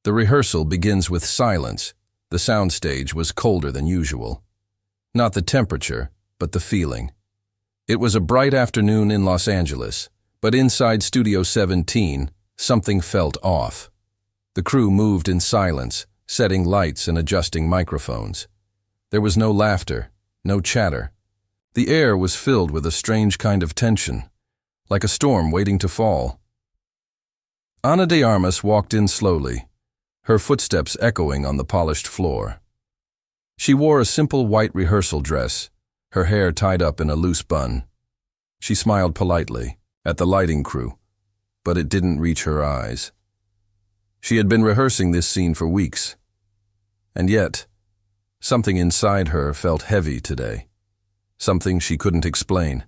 The rehearsal begins with silence. The soundstage was colder than usual. Not the temperature, but the feeling. It was a bright afternoon in Los Angeles, but inside Studio 17, something felt off. The crew moved in silence, setting lights and adjusting microphones. There was no laughter, no chatter. The air was filled with a strange kind of tension, like a storm waiting to fall. Ana de Armas walked in slowly, her footsteps echoing on the polished floor. She wore a simple white rehearsal dress, her hair tied up in a loose bun. She smiled politely at the lighting crew, but it didn't reach her eyes. She had been rehearsing this scene for weeks, and yet, something inside her felt heavy today, something she couldn't explain.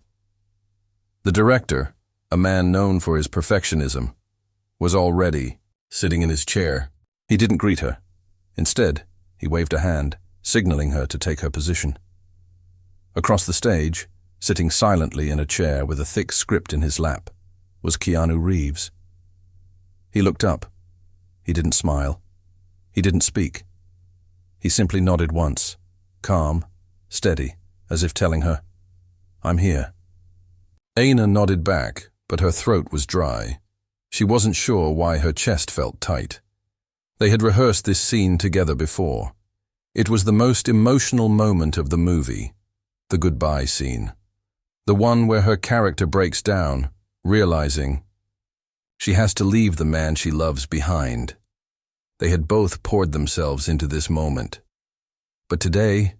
The director, a man known for his perfectionism, was already sitting in his chair. He didn't greet her. Instead, he waved a hand, signaling her to take her position. Across the stage, sitting silently in a chair with a thick script in his lap, was Keanu Reeves. He looked up. He didn't smile. He didn't speak. He simply nodded once, calm, steady, as if telling her, "I'm here." Ana nodded back, but her throat was dry. She wasn't sure why her chest felt tight. They had rehearsed this scene together before. It was the most emotional moment of the movie, the goodbye scene. The one where her character breaks down, realizing she has to leave the man she loves behind. They had both poured themselves into this moment. But today,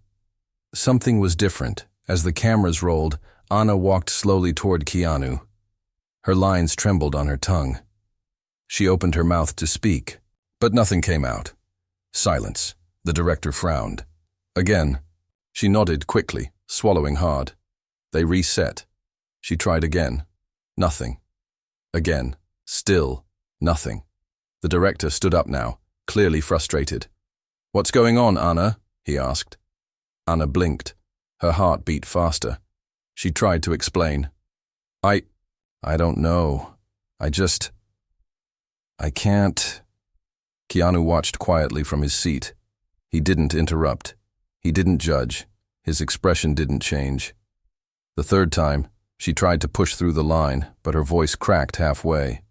something was different. As the cameras rolled, Ana walked slowly toward Keanu. Her lines trembled on her tongue. She opened her mouth to speak, but nothing came out. Silence. The director frowned. Again, she nodded quickly, swallowing hard. They reset. She tried again. Nothing. Again. Still nothing. The director stood up now, clearly frustrated. "What's going on, Ana?" he asked. Ana blinked. Her heart beat faster. She tried to explain. I don't know. I can't." Keanu watched quietly from his seat. He didn't interrupt. He didn't judge. His expression didn't change. The third time, she tried to push through the line, but her voice cracked halfway.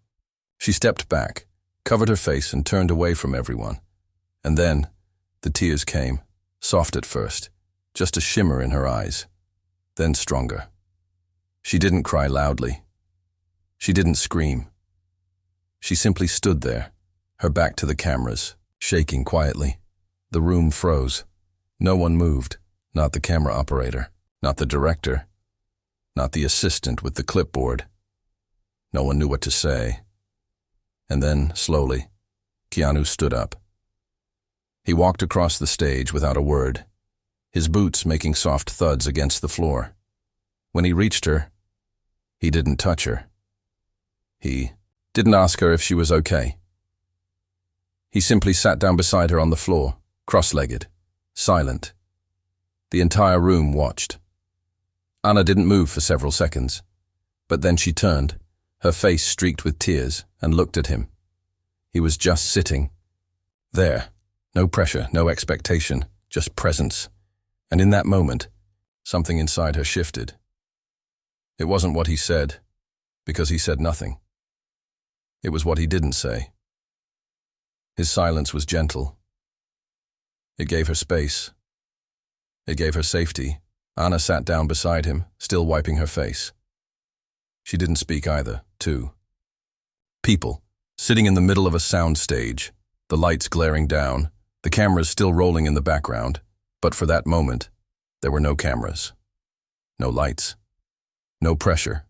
She stepped back, covered her face, and turned away from everyone. And then, the tears came, soft at first, just a shimmer in her eyes, then stronger. She didn't cry loudly. She didn't scream. She simply stood there, her back to the cameras, shaking quietly. The room froze. No one moved, not the camera operator, not the director, not the assistant with the clipboard. No one knew what to say. And then, slowly, Keanu stood up. He walked across the stage without a word, his boots making soft thuds against the floor. When he reached her, he didn't touch her. He didn't ask her if she was okay. He simply sat down beside her on the floor, cross-legged, silent. The entire room watched. Ana didn't move for several seconds, but then she turned, her face streaked with tears, and looked at him. He was just sitting there. No pressure, no expectation, just presence. And in that moment, something inside her shifted. It wasn't what he said, because he said nothing. It was what he didn't say. His silence was gentle. It gave her space. It gave her safety. Ana sat down beside him, still wiping her face. She didn't speak either, too. People, sitting in the middle of a sound stage, the lights glaring down, the cameras still rolling in the background, but for that moment, there were no cameras, no lights, no pressure.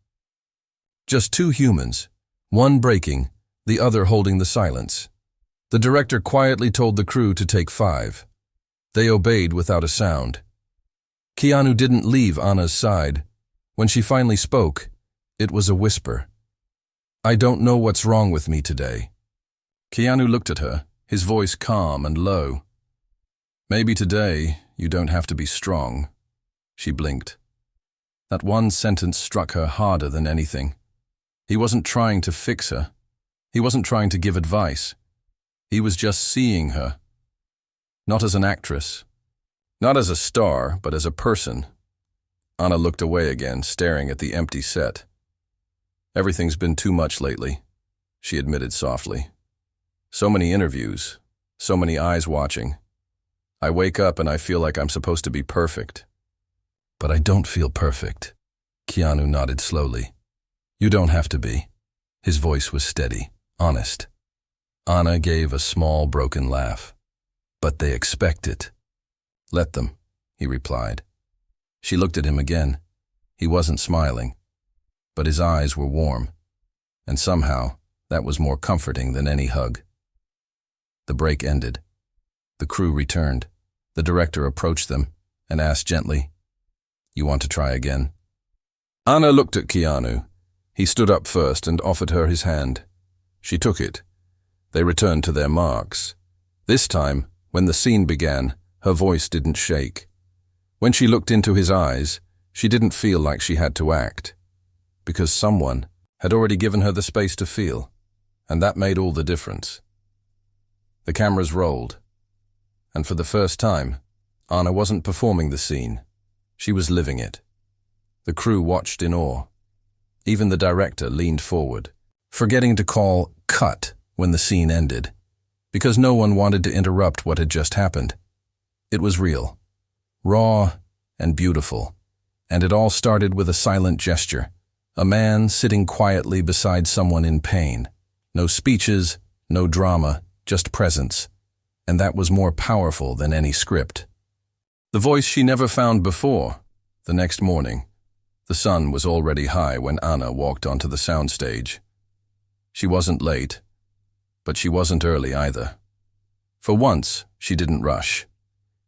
Just two humans, one breaking, the other holding the silence. The director quietly told the crew to take 5. They obeyed without a sound. Keanu didn't leave Ana's side. When she finally spoke, it was a whisper. "I don't know what's wrong with me today." Keanu looked at her, his voice calm and low. "Maybe today you don't have to be strong." She blinked. That one sentence struck her harder than anything. He wasn't trying to fix her. He wasn't trying to give advice. He was just seeing her. Not as an actress. Not as a star, but as a person. Anna looked away again, staring at the empty set. Everything's been too much lately, she admitted softly. So many interviews, so many eyes watching. I wake up and I feel like I'm supposed to be perfect. But I don't feel perfect. Keanu nodded slowly. You don't have to be. His voice was steady, honest. Anna gave a small, broken laugh. But they expect it. Let them, he replied. She looked at him again. He wasn't smiling, but his eyes were warm, and somehow that was more comforting than any hug. The break ended. The crew returned. The director approached them and asked gently, You want to try again? Anna looked at Keanu. He stood up first and offered her his hand. She took it. They returned to their marks. This time, when the scene began, her voice didn't shake. When she looked into his eyes, she didn't feel like she had to act, because someone had already given her the space to feel, and that made all the difference. The cameras rolled, and for the first time, Anna wasn't performing the scene. She was living it. The crew watched in awe. Even the director leaned forward, forgetting to call cut when the scene ended, because no one wanted to interrupt what had just happened. It was real, raw and beautiful, and it all started with a silent gesture, a man sitting quietly beside someone in pain. No speeches, no drama, just presence, and that was more powerful than any script. The voice she never found before. The next morning, the sun was already high when Anna walked onto the soundstage. She wasn't late, but she wasn't early either. For once, she didn't rush.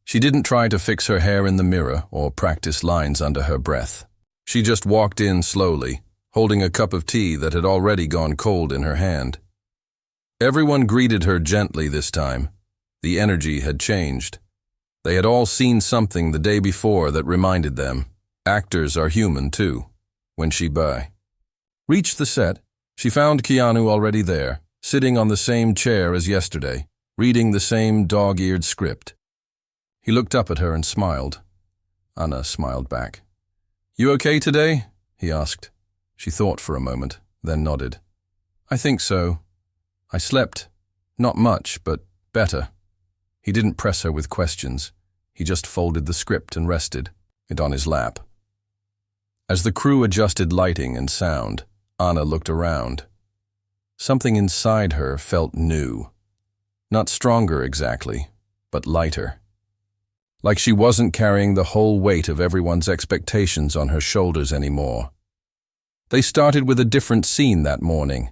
She didn't try to fix her hair in the mirror or practice lines under her breath. She just walked in slowly, holding a cup of tea that had already gone cold in her hand. Everyone greeted her gently this time. The energy had changed. They had all seen something the day before that reminded them. Actors are human too. When she reached the set, she found Keanu already there, sitting on the same chair as yesterday, reading the same dog-eared script. He looked up at her and smiled. Anna smiled back. You okay today? He asked. She thought for a moment, then nodded. I think so. I slept. Not much, but better. He didn't press her with questions. He just folded the script and rested it on his lap. As the crew adjusted lighting and sound, Anna looked around. Something inside her felt new. Not stronger exactly, but lighter. Like she wasn't carrying the whole weight of everyone's expectations on her shoulders anymore. They started with a different scene that morning.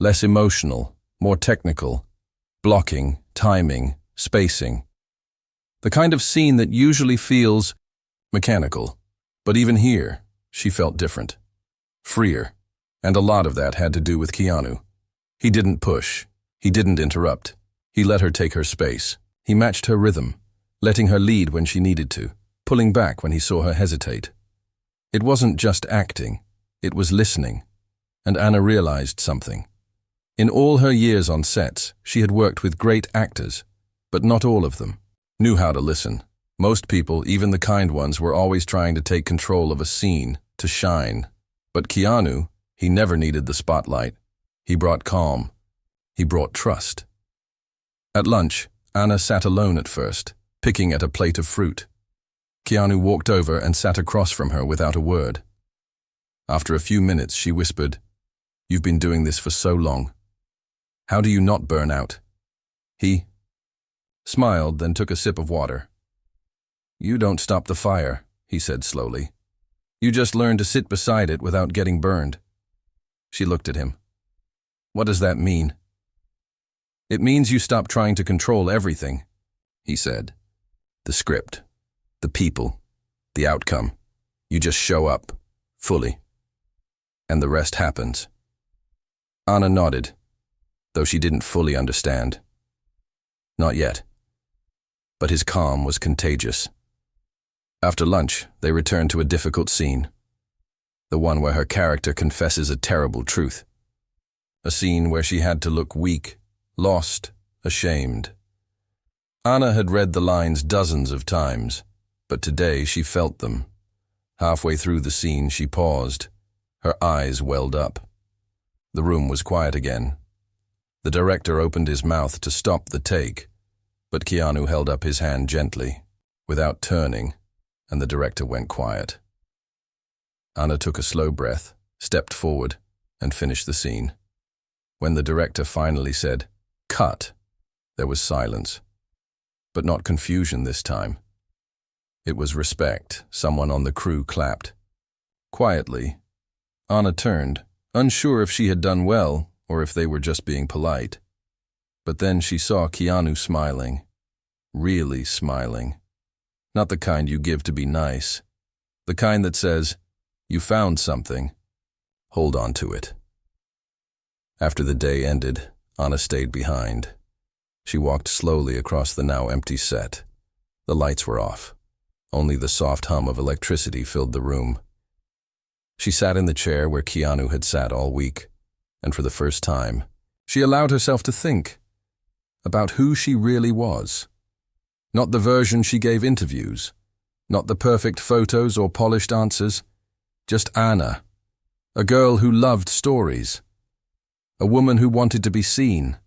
Less emotional, more technical. Blocking, timing, spacing. The kind of scene that usually feels mechanical. But even here, she felt different. Freer. And a lot of that had to do with Keanu. He didn't push. He didn't interrupt. He let her take her space. He matched her rhythm, letting her lead when she needed to, pulling back when he saw her hesitate. It wasn't just acting. It was listening. And Anna realized something. In all her years on sets, she had worked with great actors, but not all of them knew how to listen. Most people, even the kind ones, were always trying to take control of a scene, to shine. But Keanu, he never needed the spotlight. He brought calm. He brought trust. At lunch, Anna sat alone at first, picking at a plate of fruit. Keanu walked over and sat across from her without a word. After a few minutes, she whispered, You've been doing this for so long. How do you not burn out? He smiled, then took a sip of water. You don't stop the fire, he said slowly. You just learn to sit beside it without getting burned. She looked at him. What does that mean? It means you stop trying to control everything, he said. The script, the people, the outcome. You just show up, fully. And the rest happens. Anna nodded, though she didn't fully understand. Not yet. But his calm was contagious. After lunch, they returned to a difficult scene. The one where her character confesses a terrible truth. A scene where she had to look weak, lost, ashamed. Anna had read the lines dozens of times, but today she felt them. Halfway through the scene, she paused. Her eyes welled up. The room was quiet again. The director opened his mouth to stop the take, but Keanu held up his hand gently, without turning, and the director went quiet. Anna took a slow breath, stepped forward, and finished the scene. When the director finally said, "Cut," there was silence. But not confusion this time. It was respect. Someone on the crew clapped. Quietly, Anna turned, unsure if she had done well or if they were just being polite. But then she saw Keanu smiling. Really smiling. Not the kind you give to be nice. The kind that says, "You found something. Hold on to it." After the day ended, Anna stayed behind. She walked slowly across the now empty set. The lights were off. Only the soft hum of electricity filled the room. She sat in the chair where Keanu had sat all week, and for the first time, she allowed herself to think about who she really was. Not the version she gave interviews, not the perfect photos or polished answers, just Anna, a girl who loved stories, a woman who wanted to be seen,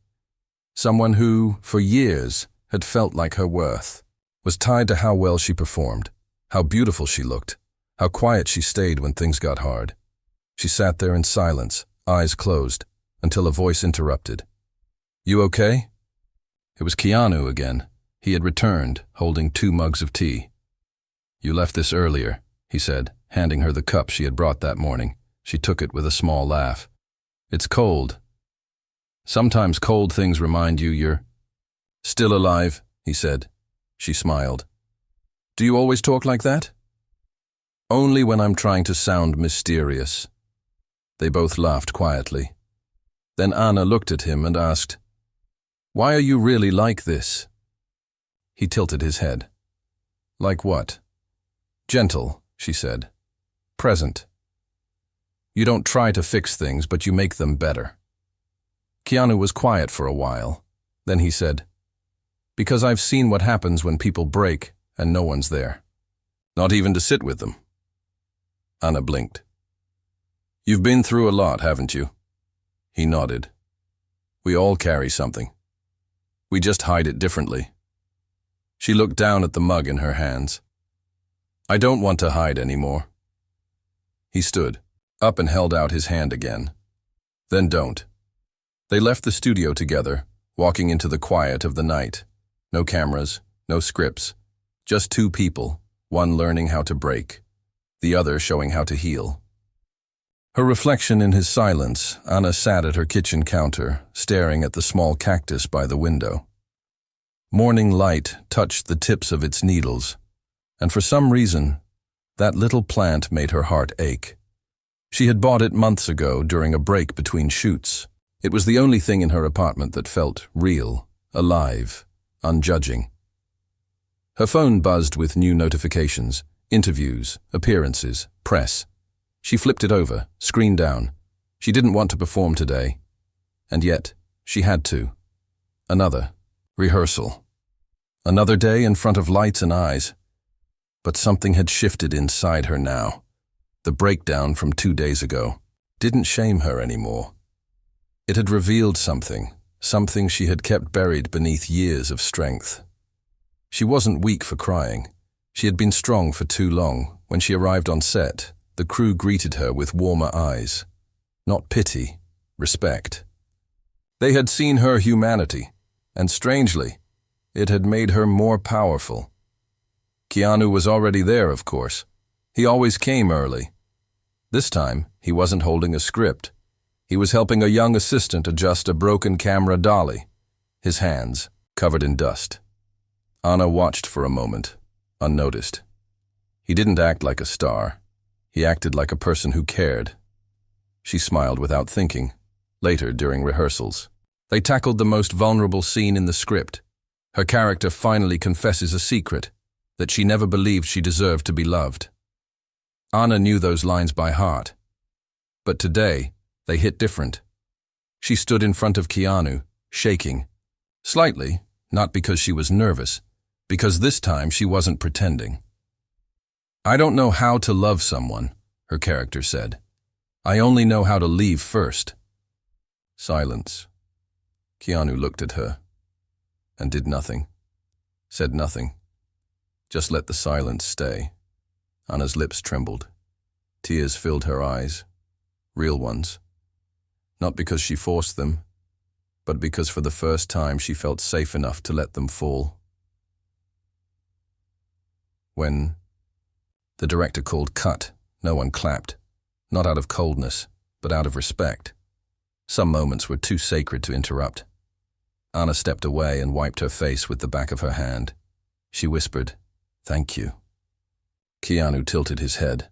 someone who, for years, had felt like her worth was tied to how well she performed, how beautiful she looked, how quiet she stayed when things got hard. She sat there in silence, eyes closed, until a voice interrupted. "You okay?" It was Keanu again. He had returned, holding 2 mugs of tea. "You left this earlier," he said, handing her the cup she had brought that morning. She took it with a small laugh. "It's cold. Sometimes cold things remind you you're still alive," he said. She smiled. "Do you always talk like that?" "Only when I'm trying to sound mysterious." They both laughed quietly. Then Anna looked at him and asked, "Why are you really like this?" He tilted his head. "Like what?" "Gentle," she said. "Present. You don't try to fix things, but you make them better." Keanu was quiet for a while. Then he said, "Because I've seen what happens when people break and no one's there. Not even to sit with them." Anna blinked. "You've been through a lot, haven't you?" He nodded. "We all carry something. We just hide it differently." She looked down at the mug in her hands. "I don't want to hide anymore." He stood up and held out his hand again. "Then don't." They left the studio together, walking into the quiet of the night. No cameras, no scripts, just 2 people, one learning how to break, the other showing how to heal. Her reflection in his silence, Anna sat at her kitchen counter, staring at the small cactus by the window. Morning light touched the tips of its needles, and for some reason, that little plant made her heart ache. She had bought it months ago during a break between shoots. It was the only thing in her apartment that felt real, alive, unjudging. Her phone buzzed with new notifications, interviews, appearances, press. She flipped it over, screen down. She didn't want to perform today, and yet she had to. Another rehearsal. Another day in front of lights and eyes. But something had shifted inside her now. The breakdown from 2 days ago didn't shame her anymore. It had revealed something she had kept buried beneath years of strength. She wasn't weak for crying. She had been strong for too long. When she arrived on set, the crew greeted her with warmer eyes. Not pity, respect. They had seen her humanity, and strangely, it had made her more powerful. Keanu was already there, of course. He always came early. This time, he wasn't holding a script. He was helping a young assistant adjust a broken camera dolly, his hands covered in dust. Anna watched for a moment, unnoticed. He didn't act like a star. He acted like a person who cared. She smiled without thinking. Later, during rehearsals, they tackled the most vulnerable scene in the script. Her character finally confesses a secret, that she never believed she deserved to be loved. Anna knew those lines by heart. But today, they hit different. She stood in front of Keanu, shaking, Slightly, not because she was nervous, because this time she wasn't pretending. "I don't know how to love someone," her character said. "I only know how to leave first." Silence. Keanu looked at her and did nothing, said nothing. Just let the silence stay. Anna's lips trembled. Tears filled her eyes, real ones. Not because she forced them, but because for the first time she felt safe enough to let them fall. When the director called cut, no one clapped, not out of coldness, but out of respect. Some moments were too sacred to interrupt. Anna stepped away and wiped her face with the back of her hand. She whispered, "Thank you." Keanu tilted his head.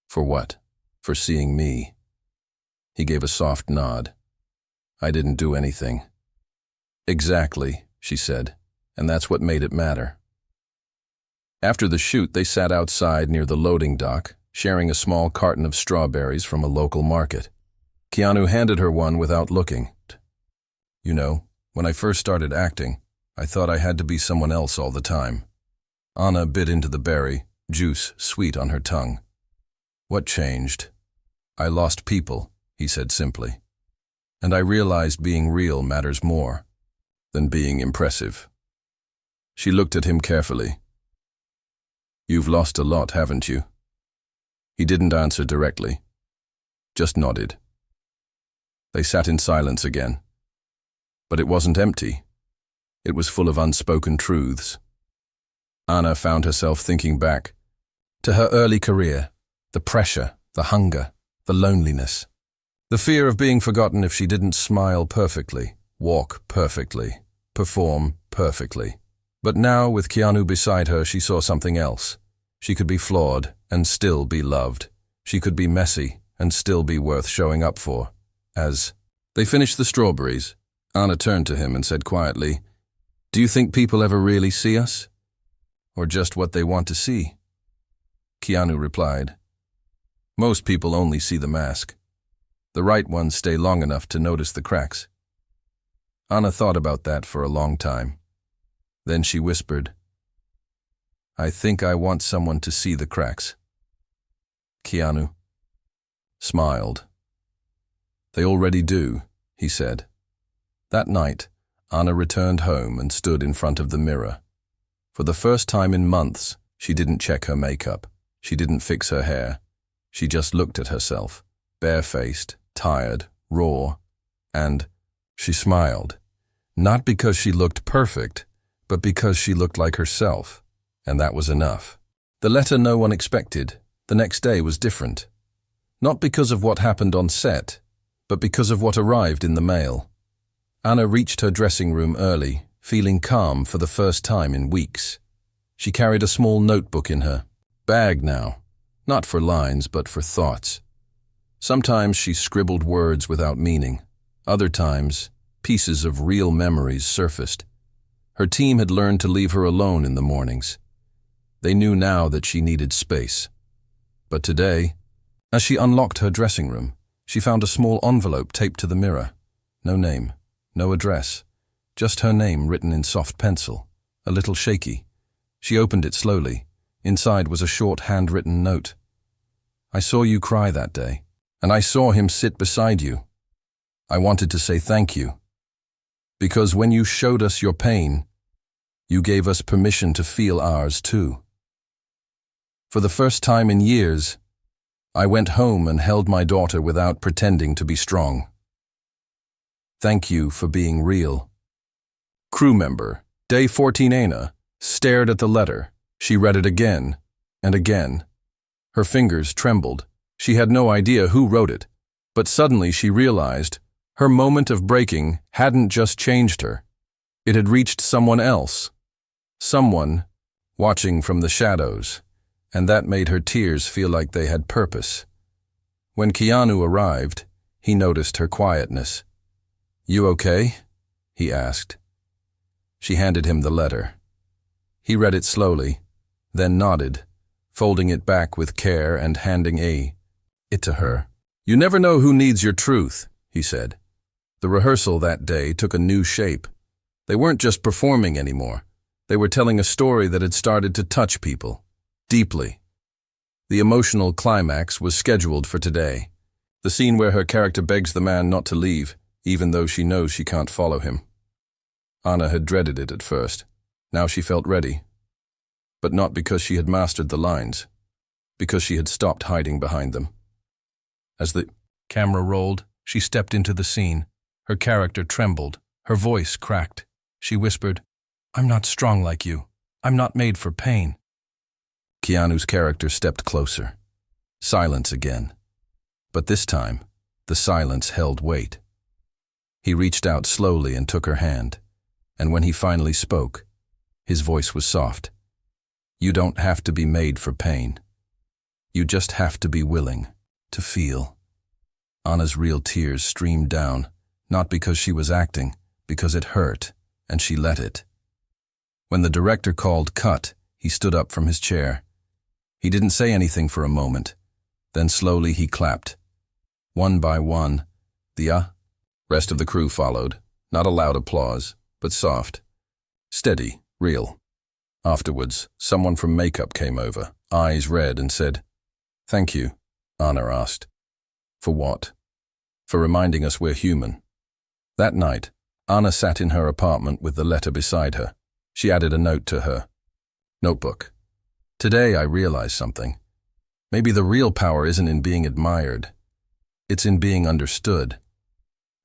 "For what?" "For seeing me." He gave a soft nod. "I didn't do anything." "Exactly," she said, "and that's what made it matter." After the shoot, they sat outside near the loading dock, sharing a small carton of strawberries from a local market. Keanu handed her one without looking. "You know, when I first started acting, I thought I had to be someone else all the time." Anna bit into the berry, juice sweet on her tongue. "What changed?" "I lost people," he said simply. "And I realized being real matters more than being impressive." She looked at him carefully. "You've lost a lot, haven't you?" He didn't answer directly, just nodded. They sat in silence again. But it wasn't empty. It was full of unspoken truths. Anna found herself thinking back to her early career, the pressure, the hunger, the loneliness, the fear of being forgotten if she didn't smile perfectly, walk perfectly, perform perfectly. But now, with Keanu beside her, she saw something else. She could be flawed and still be loved. She could be messy and still be worth showing up for. As they finished the strawberries, Anna turned to him and said quietly, "Do you think people ever really see us? Or just what they want to see?" Keanu replied, "Most people only see the mask. The right ones stay long enough to notice the cracks." Anna thought about that for a long time. Then she whispered, "I think I want someone to see the cracks." Keanu smiled. "They already do," he said. That night, Anna returned home and stood in front of the mirror. For the first time in months, she didn't check her makeup. She didn't fix her hair. She just looked at herself, barefaced, tired, raw, and she smiled. Not because she looked perfect, but because she looked like herself, and that was enough. The letter no one expected, the next day, was different. Not because of what happened on set, but because of what arrived in the mail. Anna reached her dressing room early, feeling calm for the first time in weeks. She carried a small notebook in her bag now, not for lines but for thoughts. Sometimes she scribbled words without meaning. Other times, pieces of real memories surfaced. Her team had learned to leave her alone in the mornings. They knew now that she needed space. But today, as she unlocked her dressing room, she found a small envelope taped to the mirror. No name, no address, just her name written in soft pencil, a little shaky. She opened it slowly. Inside was a short handwritten note. "I saw you cry that day, and I saw him sit beside you. I wanted to say thank you. Because when you showed us your pain, you gave us permission to feel ours too. For the first time in years, I went home and held my daughter without pretending to be strong. Thank you for being real." Crew member, Day 14 Ana, stared at the letter. She read it again and again. Her fingers trembled. She had no idea who wrote it, but suddenly she realized her moment of breaking hadn't just changed her. It had reached someone else. Someone watching from the shadows, and that made her tears feel like they had purpose. When Keanu arrived, he noticed her quietness. "You okay?" he asked. She handed him the letter. He read it slowly, then nodded, folding it back with care and handing it to her. "You never know who needs your truth," he said. The rehearsal that day took a new shape. They weren't just performing anymore. They were telling a story that had started to touch people, deeply. The emotional climax was scheduled for today. The scene where her character begs the man not to leave, even though she knows she can't follow him. Anna had dreaded it at first. Now she felt ready. But not because she had mastered the lines, because she had stopped hiding behind them. As the camera rolled, she stepped into the scene. Her character trembled. Her voice cracked. She whispered, "I'm not strong like you. I'm not made for pain." Keanu's character stepped closer. Silence again. But this time, the silence held weight. He reached out slowly and took her hand, and when he finally spoke, his voice was soft. "You don't have to be made for pain. You just have to be willing to feel." Anna's real tears streamed down, not because she was acting, because it hurt, and she let it. When the director called cut, he stood up from his chair. He didn't say anything for a moment. Then slowly he clapped. One by one, the rest of the crew followed, not a loud applause, but soft, steady, real. Afterwards, someone from makeup came over, eyes red, and said, "Thank you," Anna asked. "For what?" "For reminding us we're human." That night, Anna sat in her apartment with the letter beside her. She added a note to her notebook. "Today I realized something. Maybe the real power isn't in being admired. It's in being understood.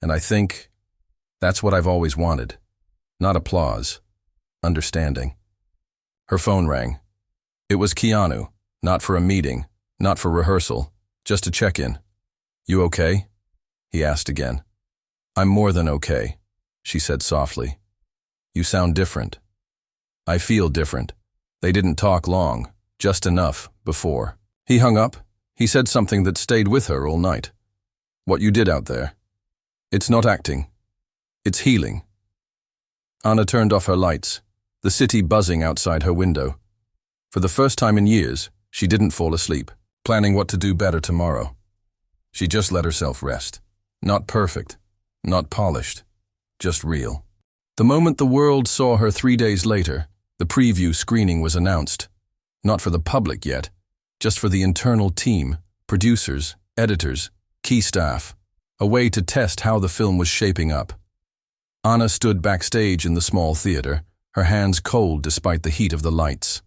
And I think that's what I've always wanted. Not applause. Understanding." Her phone rang. It was Keanu, not for a meeting, not for rehearsal, just a check-in. "You okay?" he asked again. "I'm more than okay," she said softly. "You sound different." "I feel different." They didn't talk long, just enough, before. He hung up. He said something that stayed with her all night. "What you did out there. It's not acting. It's healing." Anna turned off her lights, the city buzzing outside her window. For the first time in years, she didn't fall asleep, planning what to do better tomorrow. She just let herself rest. Not perfect, not polished, just real. The moment the world saw her 3 days later, the preview screening was announced. Not for the public yet, just for the internal team, producers, editors, key staff, a way to test how the film was shaping up. Anna stood backstage in the small theater, her hands cold despite the heat of the lights.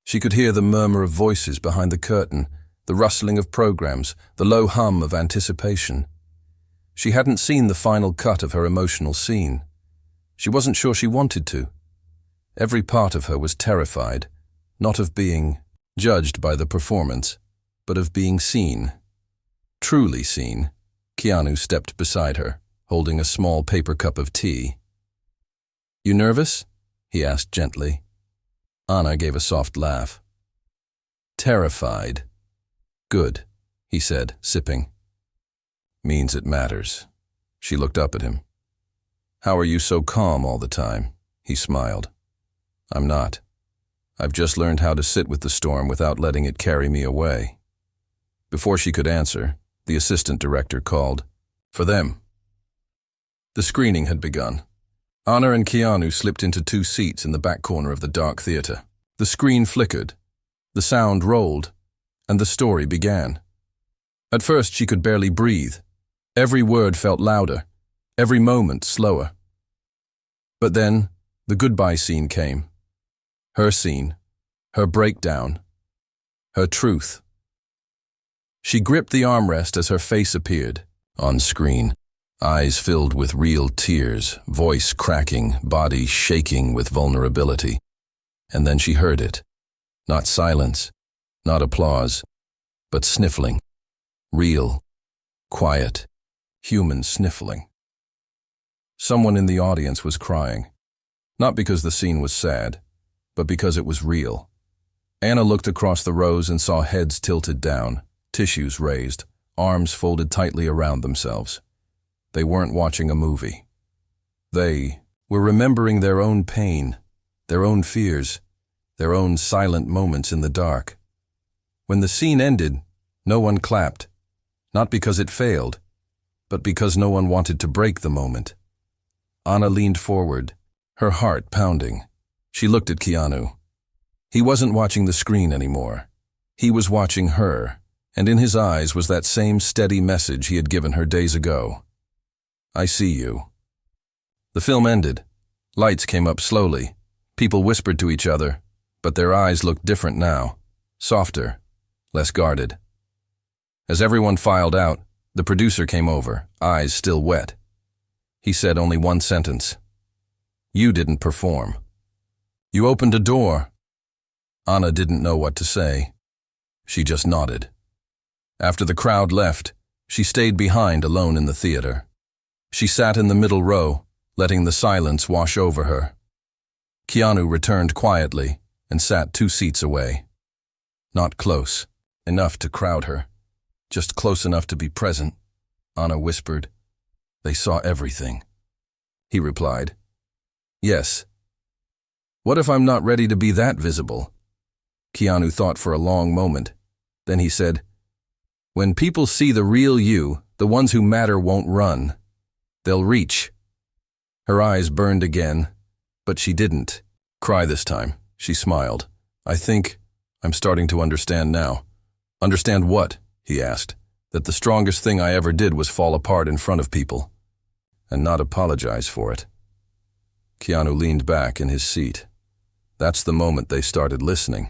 She could hear the murmur of voices behind the curtain, the rustling of programs, the low hum of anticipation. She hadn't seen the final cut of her emotional scene. She wasn't sure she wanted to. Every part of her was terrified, not of being judged by the performance, but of being seen. Truly seen. Keanu stepped beside her, holding a small paper cup of tea. "You nervous?" he asked gently. Anna gave a soft laugh. "Terrified." "Good," he said, sipping. "Means it matters." She looked up at him. "How are you so calm all the time?" He smiled. "I'm not. I've just learned how to sit with the storm without letting it carry me away." Before she could answer, the assistant director called, "For them." The screening had begun. Anna and Keanu slipped into 2 seats in the back corner of the dark theater. The screen flickered, the sound rolled, and the story began. At first she could barely breathe. Every word felt louder, every moment slower. But then, the goodbye scene came. Her scene, her breakdown, her truth. She gripped the armrest as her face appeared on screen, eyes filled with real tears, voice cracking, body shaking with vulnerability. And then she heard it. Not silence, not applause, but sniffling. Real, quiet, human sniffling. Someone in the audience was crying. Not because the scene was sad, but because it was real. Anna looked across the rows and saw heads tilted down, tissues raised, arms folded tightly around themselves. They weren't watching a movie. They were remembering their own pain, their own fears, their own silent moments in the dark. When the scene ended, no one clapped, not because it failed, but because no one wanted to break the moment. Anna leaned forward, her heart pounding. She looked at Keanu. He wasn't watching the screen anymore. He was watching her, and in his eyes was that same steady message he had given her days ago. I see you. The film ended. Lights came up slowly. People whispered to each other, but their eyes looked different now, softer, less guarded. As everyone filed out, the producer came over, eyes still wet. He said only one sentence. You didn't perform. You opened a door. Anna didn't know what to say. She just nodded. After the crowd left, she stayed behind alone in the theater. She sat in the middle row, letting the silence wash over her. Keanu returned quietly and sat 2 seats away. Not close, enough to crowd her. Just close enough to be present, Anna whispered. They saw everything. He replied, Yes. What if I'm not ready to be that visible? Keanu thought for a long moment. Then he said, When people see the real you, the ones who matter won't run. They'll reach. Her eyes burned again, but she didn't cry this time. She smiled. I think I'm starting to understand now. Understand what? He asked. That the strongest thing I ever did was fall apart in front of people, and not apologize for it. Keanu leaned back in his seat. That's the moment they started listening.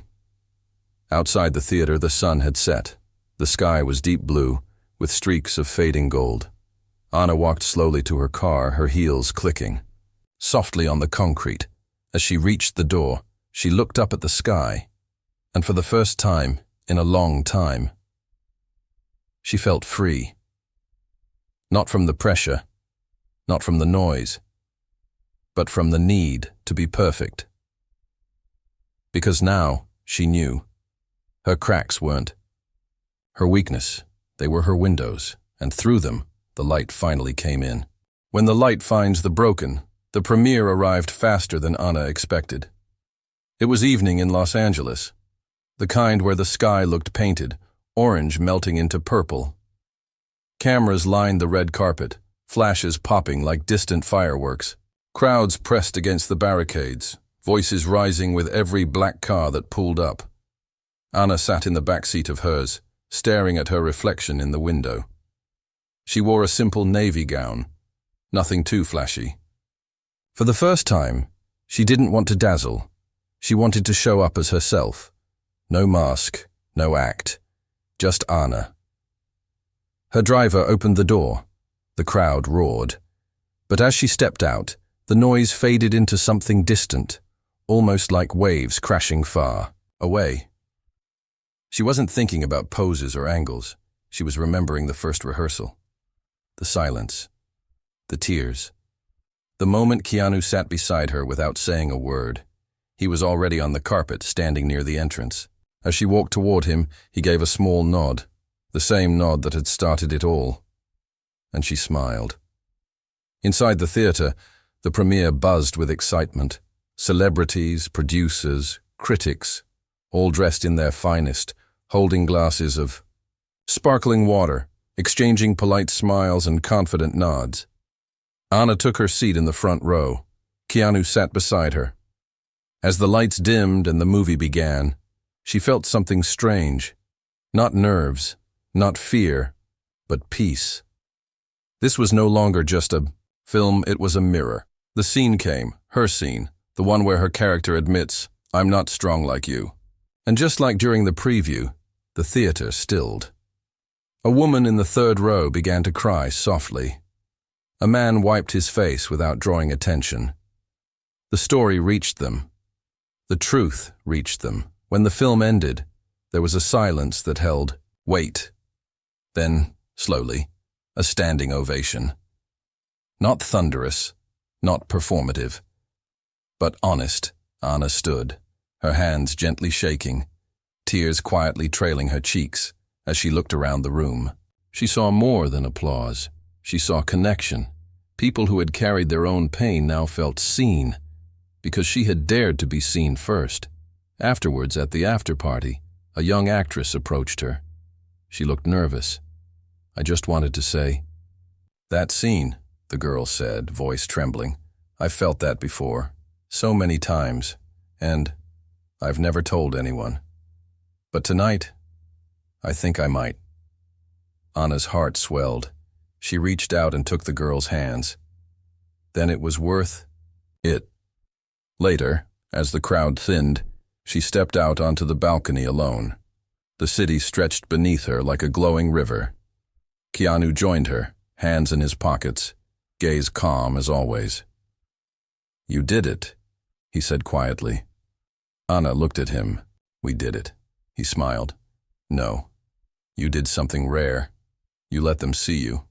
Outside the theater, the sun had set. The sky was deep blue, with streaks of fading gold. Anna walked slowly to her car, her heels clicking. Softly on the concrete, as she reached the door, she looked up at the sky, and for the first time in a long time, she felt free. Not from the pressure, not from the noise, but from the need to be perfect. Because now, she knew, her cracks weren't her weakness, they were her windows, and through them, the light finally came in. When the light finds the broken, the premiere arrived faster than Anna expected. It was evening in Los Angeles, the kind where the sky looked painted, orange melting into purple. Cameras lined the red carpet, flashes popping like distant fireworks. Crowds pressed against the barricades, voices rising with every black car that pulled up. Anna sat in the back seat of hers, staring at her reflection in the window. She wore a simple navy gown, nothing too flashy. For the first time, she didn't want to dazzle. She wanted to show up as herself. No mask, no act, just Anna. Her driver opened the door. The crowd roared. But as she stepped out, the noise faded into something distant, almost like waves crashing far away. She wasn't thinking about poses or angles. She was remembering the first rehearsal. The silence. The tears. The moment Keanu sat beside her without saying a word. He was already on the carpet, standing near the entrance. As she walked toward him, he gave a small nod, the same nod that had started it all. And she smiled. Inside the theater, the premiere buzzed with excitement. Celebrities, producers, critics, all dressed in their finest, holding glasses of sparkling water, exchanging polite smiles and confident nods. Anna took her seat in the front row. Keanu sat beside her. As the lights dimmed and the movie began, she felt something strange. Not nerves, not fear, but peace. This was no longer just a film, it was a mirror. The scene came, her scene, the one where her character admits, I'm not strong like you. And just like during the preview, the theater stilled. A woman in the third row began to cry softly. A man wiped his face without drawing attention. The story reached them. The truth reached them. When the film ended, there was a silence that held weight. Then, slowly, a standing ovation. Not thunderous, not performative, but honest. Anna stood, her hands gently shaking, tears quietly trailing her cheeks as she looked around the room. She saw more than applause. She saw connection. People who had carried their own pain now felt seen, because she had dared to be seen first. Afterwards, at the after-party, a young actress approached her. She looked nervous. I just wanted to say, that scene, the girl said, voice trembling. I've felt that before. So many times, and I've never told anyone. But tonight, I think I might. Anna's heart swelled. She reached out and took the girl's hands. Then it was worth it. Later, as the crowd thinned, she stepped out onto the balcony alone. The city stretched beneath her like a glowing river. Keanu joined her, hands in his pockets, gaze calm as always. "You did it," he said quietly. Anna looked at him. "We did it." He smiled. "No. You did something rare. You let them see you.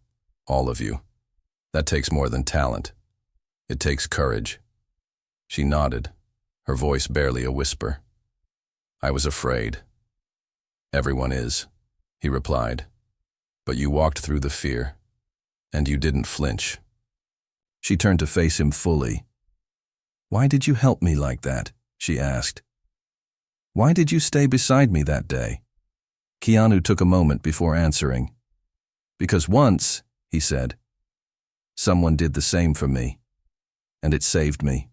All of you. That takes more than talent. It takes courage." She nodded, her voice barely a whisper. "I was afraid." "Everyone is," he replied. "But you walked through the fear, and you didn't flinch." She turned to face him fully. "Why did you help me like that?" she asked. "Why did you stay beside me that day?" Keanu took a moment before answering. "Because once," he said, "someone did the same for me, and it saved me."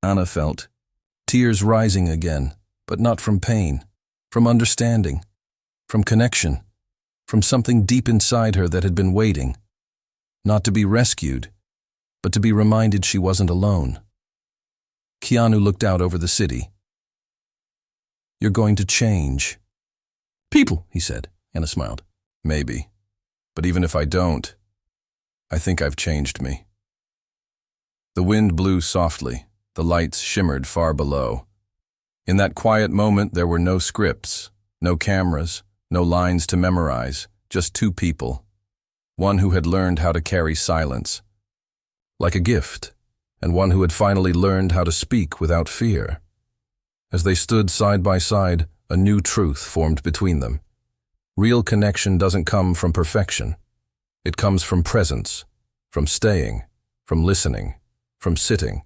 Anna felt tears rising again, but not from pain, from understanding, from connection, from something deep inside her that had been waiting, not to be rescued, but to be reminded she wasn't alone. Keanu looked out over the city. "You're going to change." "People," he said. Anna smiled. "Maybe. But even if I don't, I think I've changed me." The wind blew softly. The lights shimmered far below. In that quiet moment, there were no scripts, no cameras, no lines to memorize, just two people. One who had learned how to carry silence, like a gift, and one who had finally learned how to speak without fear. As they stood side by side, a new truth formed between them. Real connection doesn't come from perfection. It comes from presence, from staying, from listening, from sitting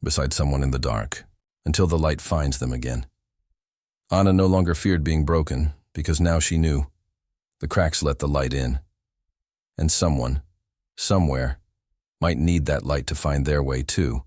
beside someone in the dark, until the light finds them again. Anna no longer feared being broken, because now she knew. The cracks let the light in. And someone, somewhere, might need that light to find their way too.